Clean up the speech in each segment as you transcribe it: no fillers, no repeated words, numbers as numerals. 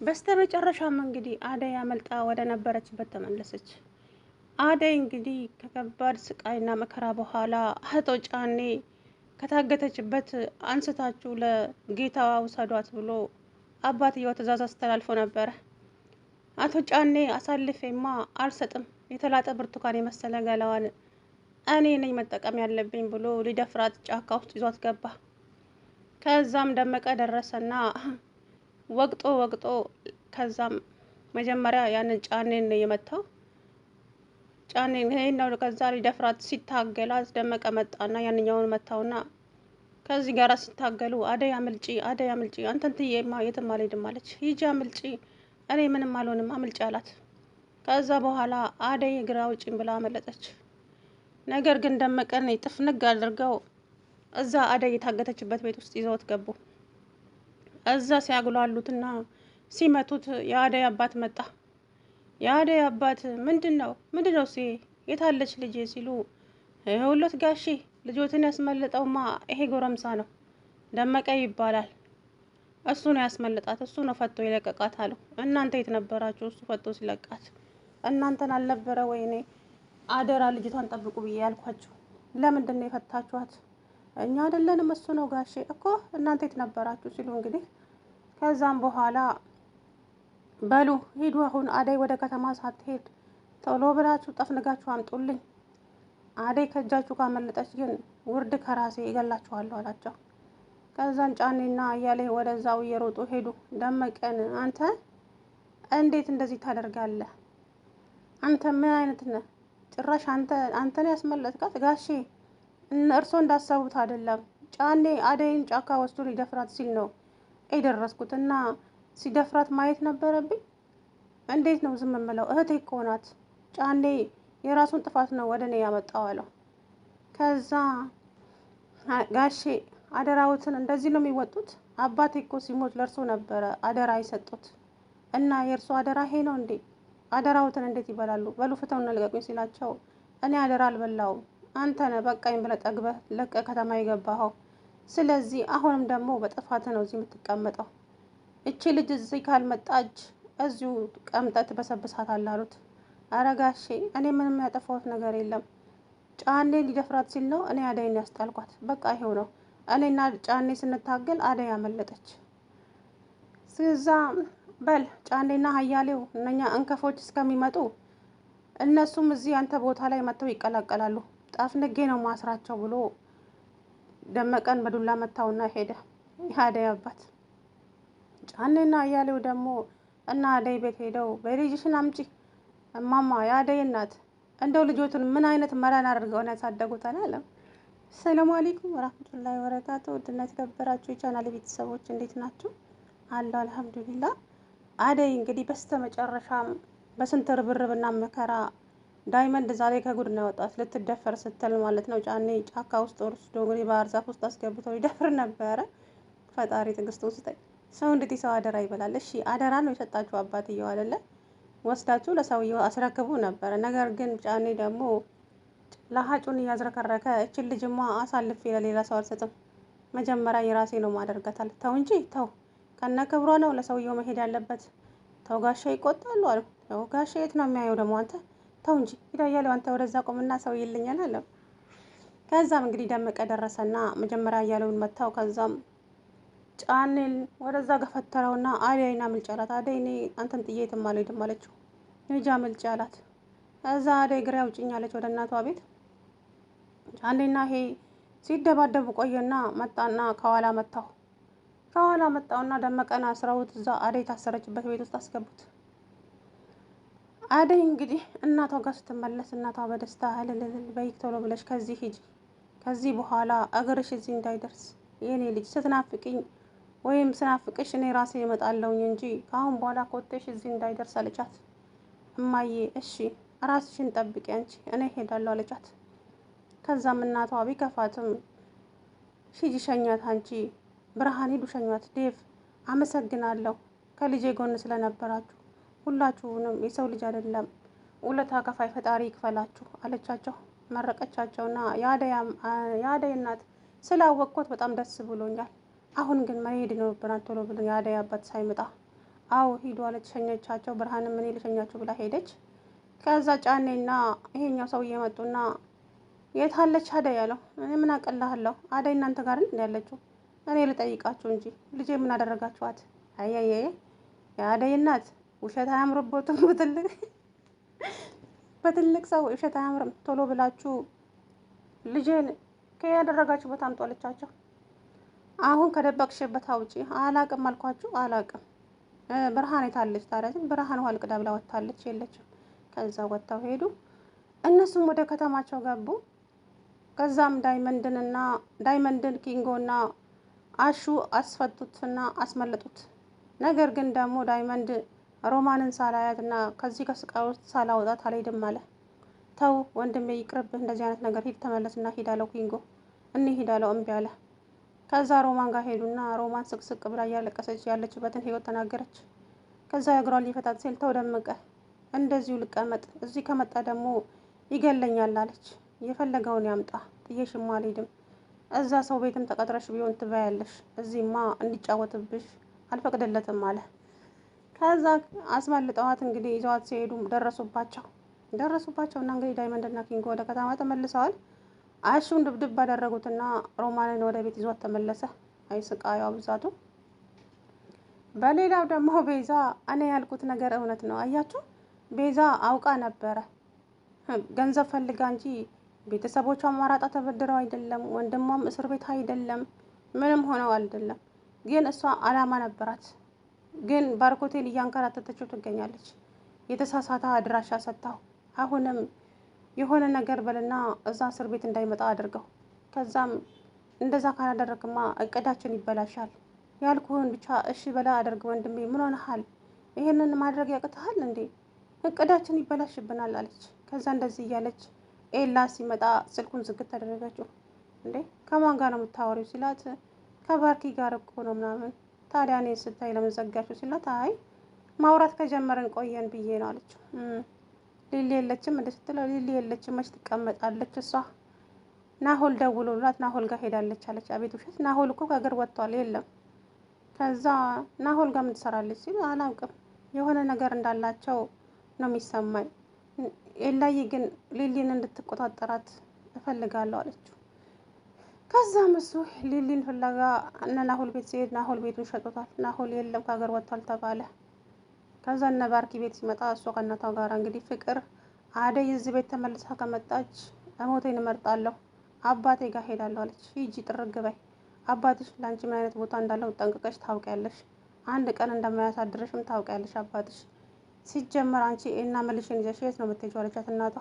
በስተመጨረሻም እንግዲህ አደይ አመልጣ ወደ ነበረችበት ተመለሰች። አደይ እንግዲህ ከከባድ ስቃይና መከራ በኋላ አቶ ጫኔ ከታገተችበት አንስታችሁ ለጌታዋ ውሰዷት ብሎ አባትየው ትዕዛዝ አስተላልፎ ነበረ። አቶ ጫኔ አሳልፌማ አልሰጥም፣ የተላጠ ብርቱካን የመሰለ ገላዋን እኔ ነኝ መጠቀም ያለብኝ ብሎ ሊደፍራት ጫካ ውስጥ ይዟት ገባ። ከዛም ደመቀ ደረሰና ወቅጦ ወቅጦ ከዛም መጀመሪያ ያንን ጫኔን የመታው ጫኔን ነው። ከዛ ሊደፍራት ሲታገላት ደመቀ መጣና ያንኛውን መታውና ከዚህ ጋር ሲታገሉ አደይ አምልጪ፣ አደይ አምልጪ፣ አንተን ትዬማ የትም አልሄድም አለች። ሂጂ አምልጪ፣ እኔ ምንም አልሆንም አምልጪ አላት። ከዛ በኋላ አደይ እግራ አውጪኝ ብላ አመለጠች። ነገር ግን ደመቀን ጥፍንግ አድርገው እዛ አደይ የታገተችበት ቤት ውስጥ ይዘውት ገቡ። እዛ ሲያግሏሉትና ሲመቱት የአደይ አባት መጣ። የአደይ አባት ምንድነው የታለች ልጄ ሲሉ ሁለት ጋሺ ልጆትን ያስመለጠውማ ይሄ ጎረምሳ ነው፣ ደመቀ ይባላል። እሱ ነው ያስመለጣት፣ እሱ ነው ፈቶ ይለቀቃት አሉ። እናንተ የት ነበራችሁ? እሱ ፈቶ ሲለቃት እናንተን አልነበረ ወይኔ አደራ ልጅቷን ጠብቁ ብዬ ያልኳችሁ? ለምንድን ነው የፈታችኋት? እኛ አይደለንም እሱ ነው ጋሼ እኮ እናንተ የት ነበራችሁ ሲሉ እንግዲህ ከዛም በኋላ በሉ ሂዱ፣ አሁን አደይ ወደ ከተማ ሳትሄድ ቶሎ ብላችሁ ጠፍንጋችሁ አምጡልኝ። አደይ ከእጃችሁ ካመለጠች ግን ውርድ ከራሴ ይገላችኋለሁ አላቸው። ከዛን ጫኔና እያሌ ወደዛው እየሮጡ ሄዱ። ደመቀን አንተ እንዴት እንደዚህ ታደርጋለህ? አንተ ምን አይነት ነህ? ጭራሽ አንተን ያስመለጥካት ጋሼ፣ እርሶ እንዳሰቡት አይደለም። ጫኔ አደይን ጫካ ወስዶ ሊደፍራት ሲል ነው የደረስኩትና ሲደፍራት ማየት ነበረብኝ። እንዴት ነው ዝም የምለው? እህቴ እኮ ናት። ጫኔ የራሱን ጥፋት ነው ወደ እኔ ያመጣው አለው። ከዛ ጋሼ አደራዎትን እንደዚህ ነው የሚወጡት? አባቴ እኮ ሲሞት ለእርሶ ነበረ አደራ የሰጡት እና የእርሶ አደራ ይሄ ነው እንዴ? አደራዎትን እንዴት ይበላሉ? በሉ ፍተውና ልቀቁኝ ሲላቸው እኔ አደራ አልበላውም፣ አንተ ነህ በቃኝ ብለህ ጠግበህ ለቀህ ከተማ የገባኸው። ስለዚህ አሁንም ደግሞ በጥፋት ነው እዚህ የምትቀመጠው። እቺ ልጅ እዚህ ካልመጣች እዚሁ ቀምጠት በሰብሳታል አሉት። አረ ጋሼ እኔ ምንም ያጠፋሁት ነገር የለም። ጫኔ ሊደፍራት ሲል ነው እኔ አደይን ያስጣልኳት። በቃ ይሄው ነው። እኔና ጫኔ ስንታገል አደይ ያመለጠች። ስለዛ በል ጫኔና ሀያሌው እነኛ እንከፎች እስከሚመጡ እነሱም እዚህ አንተ ቦታ ላይ መጥተው ይቀላቀላሉ። ጠፍንጌ ነው ማስራቸው ብሎ ደመቀን በዱላ መታውና ሄደ። የአደይ አባት ጫኔና ሀያሌው ደግሞ እና አደይ ቤት ሄደው በልጅሽን አምጪ እማማ፣ የአደይ እናት እንደው ልጆቱን ምን አይነት መራን አድርገውን ያሳደጉታል አለ። ሰላም አለይኩም ወራህመቱላሂ ወበረካቱ። ውድና የተከበራችሁ የቻናል ቤተሰቦች እንዴት ናችሁ? አለ አልሐምዱሊላህ። አደይ እንግዲህ በስተመጨረሻም በስንት ርብርብና መከራ ዳይመንድ ዛሬ ከጉድ ነው ያወጣት። ልትደፈር ስትል ማለት ነው። ጫኔ ጫካ ውስጥ ወርዶ እንግዲህ ባህር ዛፍ ውስጥ አስገብተው ይደፍር ነበረ። ፈጣሪ ትዕግስት ውስጠኝ። ሰው እንዴት የሰው አደራ ይበላል? እሺ አደራ ነው የሰጣችሁ አባትየው አይደለ? ወስዳችሁ ለሰውየው አስረክቡ ነበረ። ነገር ግን ጫኔ ደግሞ ለሀጩን እያዝረከረከ እችን ልጅማ አሳልፌ ለሌላ ሰው አልሰጥም፣ መጀመሪያ የራሴ ነው ማደርጋታል። ተው እንጂ ተው፣ ከነ ክብሯ ነው ለሰውየው መሄድ ያለበት። ተው ጋሻ ይቆጣሉ አሉ። ተው ጋሻ የት ነው የሚያየው ደግሞ አንተ? ተው እንጂ ሂዳያለ አንተ ወደዛ ቆምና ሰው ይልኛል አለ። ከዛም እንግዲህ ደመቀ ደረሰና መጀመሪያ እያለውን መታው። ከዛም ጫኔን ወደዛ ገፈተረውና አደይና አምልጭ አላት። አደይ እኔ አንተን ጥዬ የትም አልሄድም አለችው። ልጅ አምልጭ አላት። እዛ አደይ ግራ አውጭኝ አለች ወደ እናቷ ቤት። ጫኔና ይሄ ሲደባደቡ ቆየና መጣና ከኋላ መታው። ከኋላ መጣውና ደመቀና አስረውት እዛ አደይ ታሰረችበት ቤት ውስጥ አስገቡት። አደይ እንግዲህ እናቷ ጋር ስትመለስ እናቷ በደስታ እልል በይ ቶሎ ብለሽ ከዚህ ሂጂ፣ ከዚህ በኋላ እግርሽ እዚህ እንዳይደርስ የኔ ልጅ፣ ስትናፍቅኝ ወይም ስናፍቅሽ እኔ ራሴ እመጣለሁኝ እንጂ ከአሁን በኋላ ኮቴሽ እዚህ እንዳይደርስ አለቻት። እማዬ እሺ ራስሽን ጠብቂ አንቺ፣ እኔ ሄዳለሁ አለቻት። ከዛም እናቷ ቢከፋትም ሂጂ ሸኛት፣ አንቺ ብርሃን ሂዱ ሸኟት፣ ዴቭ አመሰግናለሁ ከልጄ ጎን ስለነበራችሁ፣ ሁላችሁንም የሰው ልጅ አይደለም ውለታ ከፋይ ፈጣሪ ይክፈላችሁ አለቻቸው። መረቀቻቸውና የአደይ እናት ስላወቅኩት በጣም ደስ ብሎኛል፣ አሁን ግን መሄድ ይኖርብናል ቶሎ ብሎ የአደይ አባት ሳይመጣ አዎ ሂዱ አለች። ሸኘቻቸው። ብርሃንም እኔ ልሸኛችሁ ብላ ሄደች። ከዛ ጫኔና ይሄኛው ሰውዬ መጡና የት አለች አደይ ያለው። እኔ ምን አቀላለሁ አደይ እናንተ ጋር እንዴ ያለችው? እኔ ልጠይቃችሁ እንጂ ልጄ ምን አደረጋችኋት? አያየ የአደይ እናት ውሸት አያምርቦትም። በትልቅ ሰው ውሸት አያምርም። ቶሎ ብላችሁ ልጄን ከያደረጋችሁበት አምጡ አለቻቸው። አሁን ከደበቅሽበት አውጪ። አላቅም አልኳችሁ አላቅም። ብርሃን የታለች ታዲያ? ብርሃን ውሃ ልቅዳ ብላ ወጥታለች። የለችም። ከዛ ወጥተው ሄዱ። እነሱም ወደ ከተማቸው ገቡ። ከዛም ዳይመንድን ኪንጎና አሹ አስፈቱትና አስመለጡት። ነገር ግን ደግሞ ዳይመንድ ሮማንን ሳላያትና ከዚህ ከስቃይ ውስጥ ሳላወጣት አልሄድም አለ። ተው ወንድሜ ይቅርብህ፣ እንደዚህ አይነት ነገር ሂድ ተመለስና ሂድ አለው ኪንጎ። ሂድ አለው እምቢ አለ። ከዛ ሮማን ጋር ሄዱና ሮማን ስቅስቅ ብላ እያለቀሰች ያለችበትን ህይወት ተናገረች። ከዛ እግሯን ሊፈታት ሲል ተው ደመቀ፣ እንደዚሁ ልቀመጥ፣ እዚህ ከመጣ ደግሞ ይገለኛል አለች። የፈለገውን ያምጣ ጥዬሽማ አልሄድም። እዛ ሰው ቤትም ተቀጥረሽ ቢሆን ትበያለሽ፣ እዚህማ እንዲጫወትብሽ አልፈቅድለትም አለ። ከዛ አስመልጠዋት እንግዲህ ይዘዋት ሲሄዱ ደረሱባቸውና እንግዲህ ዳይመንድና ኪንጎ ወደ ከተማ ተመልሰዋል። አሹን ድብድብ ባደረጉትና ሮማንን ወደ ቤት ይዟት ተመለሰ። አይስቃዩ ብዛቱ። በሌላው ደግሞ ቤዛ እኔ ያልኩት ነገር እውነት ነው። አያችሁ ቤዛ አውቃ ነበረ። ገንዘብ ፈልጋ እንጂ ቤተሰቦቿን ማራጣ ተበድረው አይደለም፣ ወንድሟም እስር ቤት አይደለም፣ ምንም ሆነው አይደለም። ግን እሷ አላማ ነበራት። ግን ባርኮቴን እያንከራተተችው ትገኛለች። የተሳሳተ አድራሻ ሰጥታው አሁንም የሆነ ነገር በልና እዛ እስር ቤት እንዳይመጣ አድርገው። ከዛም እንደዛ ካላደረግማ እቅዳችን ይበላሻል። ያልኩህን ብቻ እሺ በላ አድርግ ወንድሜ። ምን ሆነሃል? ይሄንን ማድረግ ያቅተሃል እንዴ? እቅዳችን ይበላሽብናል አለች። ከዛ እንደዚህ እያለች ኤላ ሲመጣ ስልኩን ዝግት ተደረገችው። እንዴ ከማን ጋር ነው የምታወሪው ሲላት ከባርኪ ጋር እኮ ነው ምናምን። ታዲያ እኔ ስታይ ለምን ዘጋችሁ ሲላት አይ ማውራት ከጀመረን ቆየን ብዬ ነው አለችው። ሊሊ የለችም እንደ ስትለው ሊሊ የለችም መች ትቀመጣለች እሷ ናሆል ደውሎላት ናሆል ጋር ሄዳለች አለች። አቤት ውሸት! ናሆል እኮ ከሀገር ወጥቷል። የለም። ከዛ ናሆል ጋር ምን ትሰራለች ሲል አላውቅም፣ የሆነ ነገር እንዳላቸው ነው የሚሰማኝ። ኤላዬ ግን ሊሊን እንድትቆጣጠራት እፈልጋለሁ አለችው። ከዛም እሱ ሊሊን ፍለጋ እነ ናሆል ቤት ሲሄድ ናሆል ቤቱን ሸጦታል። ናሆል የለም ከሀገር ወጥቷል ተባለ። ከዛ እነ ባርኪ ቤት ሲመጣ እሷ ከእናቷ ጋር እንግዲህ ፍቅር አደይ እዚህ ቤት ተመልሳ ከመጣች እሞቴን እመርጣለሁ፣ አባቴ ጋር ሄዳለሁ አለች። ሂጂ ጥርግ በይ፣ አባትሽ ለአንቺ ምን አይነት ቦታ እንዳለው ጠንቅቀሽ ታውቂያለሽ፣ አንድ ቀን እንደማያሳድርሽም ታውቂያለሽ አባትሽ። ሲጀመር አንቺ እና መልሽን ይዘሽ የት ነው የምትሄጂው አለቻት እናቷ።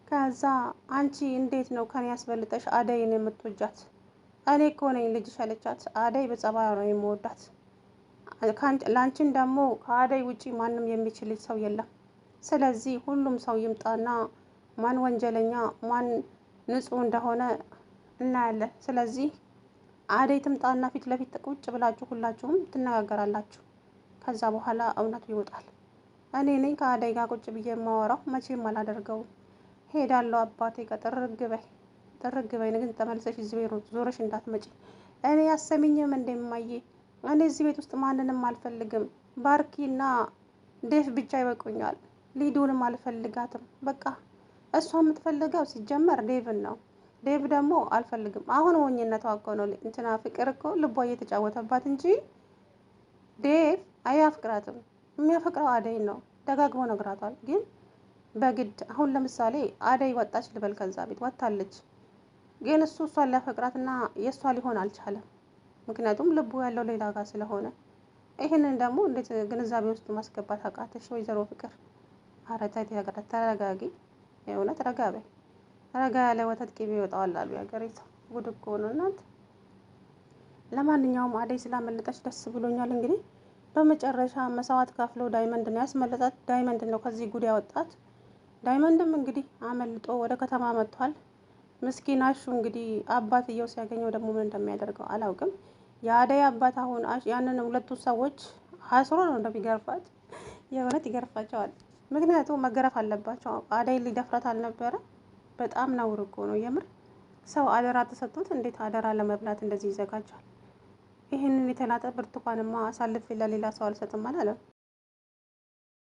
ከዛ አንቺ እንዴት ነው ከኔ ያስበልጠሽ አደይን የምትወጃት? እኔ እኮ ነኝ ልጅሽ አለቻት። አደይ በጸባዩ ነው የምወዳት፣ ላንቺን ደግሞ ከአደይ ውጪ ማንም የሚችል ሰው የለም። ስለዚህ ሁሉም ሰው ይምጣና ማን ወንጀለኛ ማን ንጹህ እንደሆነ እናያለን። ስለዚህ አደይ ትምጣና ፊት ለፊት ቁጭ ብላችሁ ሁላችሁም ትነጋገራላችሁ። ከዛ በኋላ እውነቱ ይወጣል። እኔ ነኝ ከአደይ ጋር ቁጭ ብዬ የማወራው፣ መቼም አላደርገውም። ሄዳለሁ አባቴ ጋር። ጥርግ በይ ግን ተመልሰሽ እዚህ ቤት ዞረሽ እንዳትመጪ። እኔ ያሰሚኝም እንደማየ እኔ እዚህ ቤት ውስጥ ማንንም አልፈልግም። ባርኪና ዴፍ ብቻ ይበቁኛል። ሊዱንም አልፈልጋትም። በቃ እሷ የምትፈልገው ሲጀመር ዴቭን ነው። ዴቭ ደግሞ አልፈልግም። አሁን ሞኝነቷ እኮ ነው። እንትና ፍቅር እኮ ልቧ እየተጫወተባት እንጂ ዴቭ አያፍቅራትም። የሚያፈቅረው አደይ ነው። ደጋግሞ ነግራታል። ግን በግድ አሁን ለምሳሌ አደይ ወጣች ልበል፣ ከዛ ቤት ወጣለች። ግን እሱ እሷን ሊያፈቅራትና የእሷ ሊሆን አልቻለም። ምክንያቱም ልቡ ያለው ሌላ ጋር ስለሆነ። ይህንን ደግሞ እንዴት ግንዛቤ ውስጥ ማስገባት አቃተሽ ወይዘሮ ፍቅር? ኧረ ተይ ተረጋጊ። የእውነት ረጋ በይ። ረጋ ያለ ወተት ቅቤ ይወጣዋል አሉ የሀገሬ ሰው። ጉድ እኮ ነው እናት። ለማንኛውም አደይ ስላመለጠች ደስ ብሎኛል። እንግዲህ በመጨረሻ መስዋዕት ከፍለው ዳይመንድ ነው ያስመለጣት። ዳይመንድ ነው ከዚህ ጉድ ያወጣት። ዳይመንድም እንግዲህ አመልጦ ወደ ከተማ መጥቷል። ምስኪናሹ እንግዲህ አባትየው ሲያገኘው ደግሞ ምን እንደሚያደርገው አላውቅም። የአደይ አባት አሁን ያንን ሁለቱ ሰዎች አስሮ ነው እንደሚገርፋት። የእውነት ይገርፋቸዋል። ምክንያቱም መገረፍ አለባቸው። አደይ ሊደፍራት አልነበረ። በጣም ነውር እኮ ነው የምር። ሰው አደራ ተሰጥቶት እንዴት አደራ ለመብላት እንደዚህ ይዘጋጃል? ይህንን የተላጠ ብርቱካንማ አሳልፌ ለሌላ ሰው አልሰጥም አላለም።